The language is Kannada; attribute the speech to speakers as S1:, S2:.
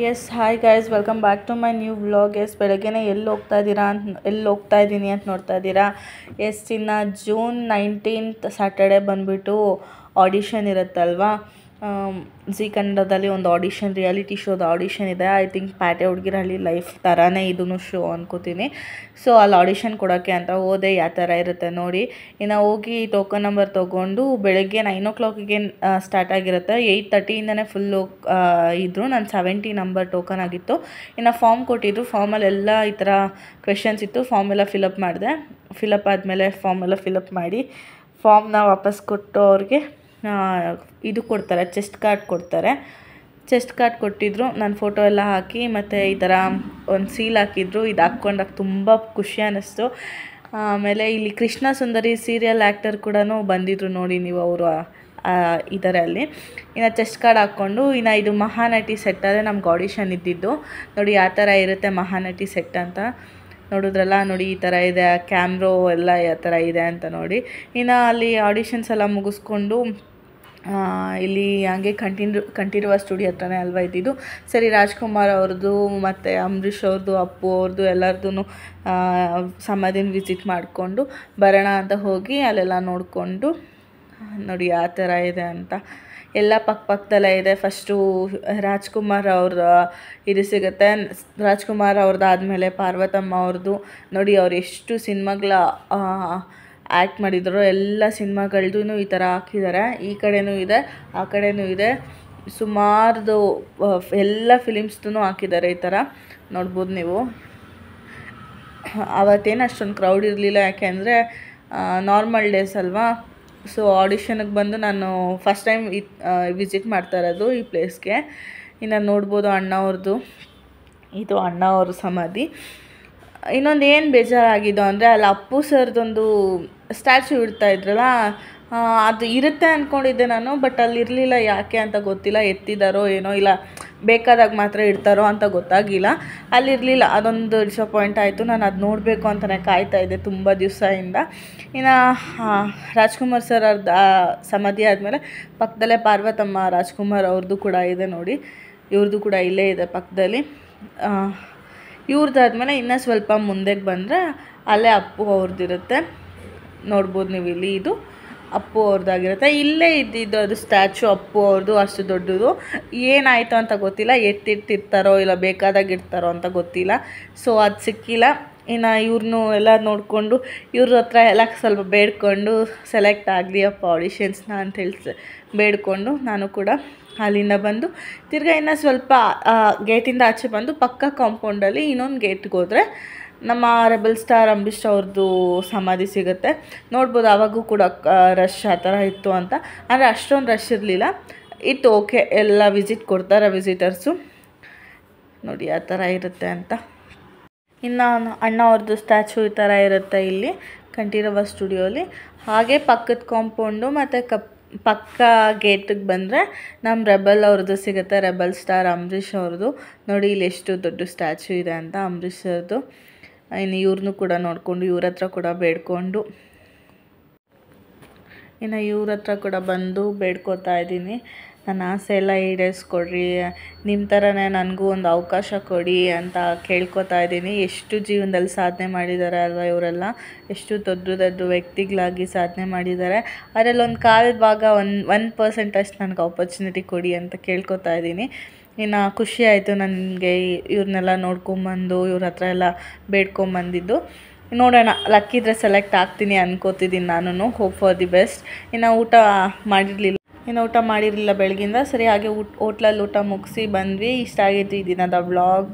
S1: S hi guys, welcome back to my new vlog. Yes ಬೆಳಗ್ಗೆನೇ ಎಲ್ಲಿ ಹೋಗ್ತಾ ಇದ್ದೀನಿ ಅಂತ ನೋಡ್ತಾ ಇದ್ದೀರಾ. ಎಸ್ ಇನ್ನು ಜೂನ್ 19th ಸ್ಯಾಟರ್ಡೆ ಬಂದುಬಿಟ್ಟು ಆಡಿಷನ್ ಇರುತ್ತಲ್ವಾ. ಝೀ ಕನ್ನಡದಲ್ಲಿ ಒಂದು ಆಡಿಷನ್, ರಿಯಾಲಿಟಿ ಶೋದ ಆಡಿಷನ್ ಇದೆ. ಐ ಥಿಂಕ್ ಪ್ಯಾಟೆ ಹುಡುಗಿರಹಳ್ಳಿ ಲೈಫ್ ಥರನೇ ಇದೂ ಶೋ ಅನ್ಕೋತೀನಿ. ಸೊ ಅಲ್ಲಿ ಆಡಿಷನ್ ಕೊಡೋಕ್ಕೆ ಅಂತ ಹೋದೆ. ಯಾವ ಥರ ಇರುತ್ತೆ ನೋಡಿ. ಇನ್ನು ಹೋಗಿ ಟೋಕನ್ ನಂಬರ್ ತೊಗೊಂಡು ಬೆಳಗ್ಗೆ 9 o'clock ಸ್ಟಾರ್ಟ್ ಆಗಿರುತ್ತೆ. 8:30ಇಂದನೇ ಫುಲ್ಲು ಇದ್ದರು. ನಾನು 70 ನಂಬರ್ ಟೋಕನ್ ಆಗಿತ್ತು. ಇನ್ನು ಫಾರ್ಮ್ ಕೊಟ್ಟಿದ್ರು. ಫಾರ್ಮಲ್ಲೆಲ್ಲ ಈ ಥರ ಕ್ವೆಶನ್ಸ್ ಇತ್ತು. ಫಾರ್ಮ್ ಎಲ್ಲ ಫಿಲಪ್ ಮಾಡಿದೆ. ಫಿಲಪ್ ಆದಮೇಲೆ ಫಾರ್ಮ್ ಎಲ್ಲ ಫಿಲಪ್ ಮಾಡಿ ಫಾರ್ಮ್ನ ವಾಪಸ್ ಕೊಟ್ಟು ಅವ್ರಿಗೆ ಇದು ಕೊಡ್ತಾರೆ, ಚೆಸ್ಟ್ ಕಾರ್ಡ್ ಕೊಡ್ತಾರೆ. ಚೆಸ್ಟ್ ಕಾರ್ಡ್ ಕೊಟ್ಟಿದ್ರು. ನಾನು ಫೋಟೋ ಎಲ್ಲ ಹಾಕಿ ಮತ್ತು ಈ ಥರ ಒಂದು ಸೀಲ್ ಹಾಕಿದ್ರು. ಇದು ಹಾಕ್ಕೊಂಡಾಗ ತುಂಬ ಖುಷಿ ಅನ್ನಿಸ್ತು. ಆಮೇಲೆ ಇಲ್ಲಿ ಕೃಷ್ಣ ಸುಂದರಿ ಸೀರಿಯಲ್ ಆ್ಯಕ್ಟರ್ ಕೂಡ ಬಂದಿದ್ರು ನೋಡಿ ನೀವು, ಅವರು ಇದರಲ್ಲಿ. ಇನ್ನು ಚೆಸ್ಟ್ ಕಾರ್ಡ್ ಹಾಕ್ಕೊಂಡು ಇನ್ನು ಇದು ಮಹಾನಟಿ ಸೆಟ್ಟಲ್ಲೇ ನಮ್ಗೆ ಆಡಿಷನ್ ಇದ್ದಿದ್ದು. ನೋಡಿ ಯಾವ ಥರ ಇರುತ್ತೆ ಮಹಾನಟಿ ಸೆಟ್ ಅಂತ ನೋಡಿದ್ರಲ್ಲ. ನೋಡಿ ಈ ಥರ ಇದೆ, ಕ್ಯಾಮ್ರೋ ಎಲ್ಲ ಯಾವ ಥರ ಇದೆ ಅಂತ ನೋಡಿ. ಇನ್ನು ಅಲ್ಲಿ ಆಡಿಷನ್ಸ್ ಎಲ್ಲ ಮುಗಿಸ್ಕೊಂಡು ಇಲ್ಲಿ ಹಂಗೆ ಕಂಠೀರವ ಸ್ಟುಡಿಯೋ ಹತ್ರನೇ ಅಲ್ವಾ ಇದ್ದಿದ್ದು. ಸರಿ, ರಾಜ್ಕುಮಾರ್ ಅವ್ರದ್ದು ಮತ್ತು ಅಂಬರೀಷ್ ಅವ್ರದ್ದು, ಅಪ್ಪು ಅವ್ರದ್ದು ಎಲ್ಲರದ್ದು ಸಮಾಧಿನ ವಿಸಿಟ್ ಮಾಡಿಕೊಂಡು ಬರೋಣ ಅಂತ ಹೋಗಿ ಅಲ್ಲೆಲ್ಲ ನೋಡಿಕೊಂಡು ನೋಡಿ ಯಾವ ಥರ ಇದೆ ಅಂತ. ಎಲ್ಲ ಪಕ್ಕದಲ್ಲೇ ಇದೆ. ಫಸ್ಟು ರಾಜ್ಕುಮಾರ್ ಅವ್ರ ಇದು ಸಿಗುತ್ತೆ. ರಾಜ್ಕುಮಾರ್ ಅವ್ರದ್ದಾದಮೇಲೆ ಪಾರ್ವತಮ್ಮ ಅವ್ರದ್ದು. ನೋಡಿ ಅವ್ರು ಎಷ್ಟು ಸಿನಿಮಾಗಳ ಆ್ಯಕ್ಟ್ ಮಾಡಿದ್ರು, ಎಲ್ಲ ಸಿನಿಮಾಗಳ್ದು ಈ ಥರ ಹಾಕಿದ್ದಾರೆ. ಈ ಕಡೆಯೂ ಇದೆ, ಆ ಕಡೆಯೂ ಇದೆ. ಸುಮಾರ್ದು ಎಲ್ಲ ಫಿಲಿಮ್ಸ್ದು ಹಾಕಿದ್ದಾರೆ. ಈ ಥರ ನೋಡ್ಬೋದು ನೀವು. ಅವತ್ತೇನು ಅಷ್ಟೊಂದು ಕ್ರೌಡ್ ಇರಲಿಲ್ಲ, ಯಾಕೆಂದರೆ ನಾರ್ಮಲ್ ಡೇಸ್ ಅಲ್ವಾ. ಸೊ ಆಡಿಷನ್ಗೆ ಬಂದು ನಾನು ಫಸ್ಟ್ ಟೈಮ್ ವಿಸಿಟ್ ಮಾಡ್ತಾ ಇರೋದು ಈ ಪ್ಲೇಸ್ಗೆ. ಇನ್ನು ನೋಡ್ಬೋದು ಅಣ್ಣ ಅವ್ರದ್ದು, ಇದು ಅಣ್ಣ ಅವ್ರ ಸಮಾಧಿ. ಇನ್ನೊಂದು ಏನು ಬೇಜಾರಾಗಿದ್ದು ಅಂದರೆ ಅಲ್ಲಿ ಅಪ್ಪು ಸರ್ದೊಂದು ಸ್ಟ್ಯಾಚ್ಯೂ ಇಡ್ತಾ ಇದ್ರಲ್ಲ, ಅದು ಇರುತ್ತೆ ಅಂದ್ಕೊಂಡಿದ್ದೆ ನಾನು. ಬಟ್ ಅಲ್ಲಿ ಇರಲಿಲ್ಲ, ಯಾಕೆ ಅಂತ ಗೊತ್ತಿಲ್ಲ. ಎತ್ತಿದ್ದಾರೋ ಏನೋ, ಇಲ್ಲ ಬೇಕಾದಾಗ ಮಾತ್ರ ಇಡ್ತಾರೋ ಅಂತ ಗೊತ್ತಾಗಿಲ್ಲ. ಅಲ್ಲಿರಲಿಲ್ಲ, ಅದೊಂದು ಡಿಸಪಾಯಿಂಟ್ ಆಯಿತು. ನಾನು ಅದು ನೋಡಬೇಕು ಅಂತಲೇ ಕಾಯ್ತಾಯಿದ್ದೆ ತುಂಬ ದಿವಸದಿಂದ. ಇನ್ನು ರಾಜ್ಕುಮಾರ್ ಸರ್ ಅವ್ರದ್ದು ಸಮಾಧಿ ಆದಮೇಲೆ ಪಕ್ಕದಲ್ಲೇ ಪಾರ್ವತಮ್ಮ ರಾಜ್ಕುಮಾರ್ ಅವ್ರದ್ದು ಕೂಡ ಇದೆ ನೋಡಿ. ಇವ್ರದ್ದು ಕೂಡ ಇಲ್ಲೇ ಇದೆ ಪಕ್ಕದಲ್ಲಿ. ಇವ್ರದ್ದಾದ್ಮೇಲೆ ಇನ್ನೂ ಸ್ವಲ್ಪ ಮುಂದೆಗೆ ಬಂದರೆ ಅಲ್ಲೇ ಅಪ್ಪು ಅವ್ರದ್ದಿರುತ್ತೆ. ನೋಡ್ಬೋದು ನೀವು ಇಲ್ಲಿ, ಇದು ಅಪ್ಪು ಅವ್ರದ್ದಾಗಿರುತ್ತೆ. ಇಲ್ಲೇ ಇದ್ದಿದ್ದು ಅದು ಸ್ಟ್ಯಾಚು ಅಪ್ಪು ಅವ್ರದ್ದು, ಅಷ್ಟು ದೊಡ್ಡದು. ಏನಾಯಿತು ಅಂತ ಗೊತ್ತಿಲ್ಲ, ಎತ್ತಿರ್ತಾರೋ ಇಲ್ಲ ಬೇಕಾದಾಗ ಇಡ್ತಾರೋ ಅಂತ ಗೊತ್ತಿಲ್ಲ. ಸೊ ಅದು ಸಿಕ್ಕಿಲ್ಲ. ಇನ್ನು ಇವ್ರನ್ನೂ ಎಲ್ಲ ನೋಡಿಕೊಂಡು ಇವ್ರ ಹತ್ರ ಎಲ್ಲ ಸ್ವಲ್ಪ ಬೇಡ್ಕೊಂಡು ಸೆಲೆಕ್ಟ್ ಆಗಲಿ ಅಪ್ಪ ಆಡಿಷನ್ಸ್ನ ಅಂಥೇಳಿ ಬೇಡ್ಕೊಂಡು ನಾನು ಕೂಡ ಅಲ್ಲಿಂದ ಬಂದು ತಿರ್ಗಾ ಇನ್ನೂ ಸ್ವಲ್ಪ ಗೇಟಿಂದ ಆಚೆ ಬಂದು ಪಕ್ಕ ಕಾಂಪೌಂಡಲ್ಲಿ ಇನ್ನೊಂದು ಗೇಟ್ಗೆ ಹೋದರೆ ನಮ್ಮ ರೆಬಲ್ ಸ್ಟಾರ್ ಅಂಬರೀಷ್ ಅವ್ರದ್ದು ಸಮಾಧಿ ಸಿಗುತ್ತೆ. ನೋಡ್ಬೋದು ಆವಾಗೂ ಕೂಡ ರಶ್ ಆ ಥರ ಇತ್ತು ಅಂತ. ಅಂದರೆ ಅಷ್ಟೊಂದು ರಶ್ ಇರಲಿಲ್ಲ, ಇತ್ತು. ಓಕೆ, ಎಲ್ಲ ವಿಸಿಟ್ ಕೊಡ್ತಾರೆ ವಿಸಿಟರ್ಸು. ನೋಡಿ ಆ ಥರ ಇರುತ್ತೆ ಅಂತ. ಇನ್ನು ಅಣ್ಣ ಅವ್ರದ್ದು ಸ್ಟ್ಯಾಚು ಈ ಥರ ಇರುತ್ತೆ ಇಲ್ಲಿ ಕಂಠೀರವ ಸ್ಟುಡಿಯೋಲಿ. ಹಾಗೆ ಪಕ್ಕದ ಕಾಂಪೌಂಡು ಮತ್ತು ಪಕ್ಕ ಗೇಟಿಗೆ ಬಂದರೆ ನಮ್ಮ ರೆಬಲ್ ಅವ್ರದ್ದು ಸಿಗುತ್ತೆ, ರೆಬಲ್ ಸ್ಟಾರ್ ಅಂಬರೀಷ್ ಅವ್ರದ್ದು. ನೋಡಿ ಇಲ್ಲಿ ಎಷ್ಟು ದೊಡ್ಡ ಸ್ಟ್ಯಾಚು ಇದೆ ಅಂತ ಅಂಬರೀಷ್ ಅವ್ರದ್ದು. ಇನ್ನು ಇವ್ರನ್ನೂ ಕೂಡ ನೋಡಿಕೊಂಡು ಇವ್ರ ಹತ್ರ ಕೂಡ ಬೇಡ್ಕೊಂಡು ಇನ್ನು ಇವ್ರ ಹತ್ರ ಕೂಡ ಬಂದು ಬೇಡ್ಕೊತಾ ಇದ್ದೀನಿ, ನನ್ನ ಆಸೆ ಎಲ್ಲ ಈಡೇರಿಸ್ಕೊಡ್ರಿ, ನಿಮ್ಮ ಥರನೇ ನನಗೂ ಒಂದು ಅವಕಾಶ ಕೊಡಿ ಅಂತ ಕೇಳ್ಕೊತಾ ಇದ್ದೀನಿ. ಎಷ್ಟು ಜೀವನದಲ್ಲಿ ಸಾಧನೆ ಮಾಡಿದ್ದಾರೆ ಅಲ್ವಾ ಇವರೆಲ್ಲ, ಎಷ್ಟು ದೊಡ್ಡ ದೊಡ್ಡ ವ್ಯಕ್ತಿಗಳಾಗಿ ಸಾಧನೆ ಮಾಡಿದ್ದಾರೆ. ಅದರಲ್ಲೊಂದು ಕಾಲು ಭಾಗ 1% ಅಷ್ಟು ನನಗೆ ಆಪರ್ಚುನಿಟಿ ಕೊಡಿ ಅಂತ ಕೇಳ್ಕೊತಾ ಇದ್ದೀನಿ. ಇನ್ನು ಖುಷಿ ಆಯಿತು ನನಗೆ ಇವ್ರನ್ನೆಲ್ಲ ನೋಡ್ಕೊಂಬಂದು ಇವ್ರ ಹತ್ರ ಎಲ್ಲ ಬೇಡ್ಕೊಂಬಂದಿದ್ದು. ನೋಡೋಣ, ಲಕ್ಕಿದ್ರೆ ಸೆಲೆಕ್ಟ್ ಆಗ್ತೀನಿ ಅನ್ಕೋತಿದ್ದೀನಿ ನಾನು. Hope for the best. ಇನ್ನು ಊಟ ಮಾಡಿರಲಿಲ್ಲ ಬೆಳಗಿಂದ. ಸರಿ, ಹಾಗೆ ಹೋಟ್ಲಲ್ಲಿ ಊಟ ಮುಗಿಸಿ ಬಂದ್ವಿ. ಇಷ್ಟ ಆಗಿತ್ತು ಈ ದಿನದ ವ್ಲಾಗ್.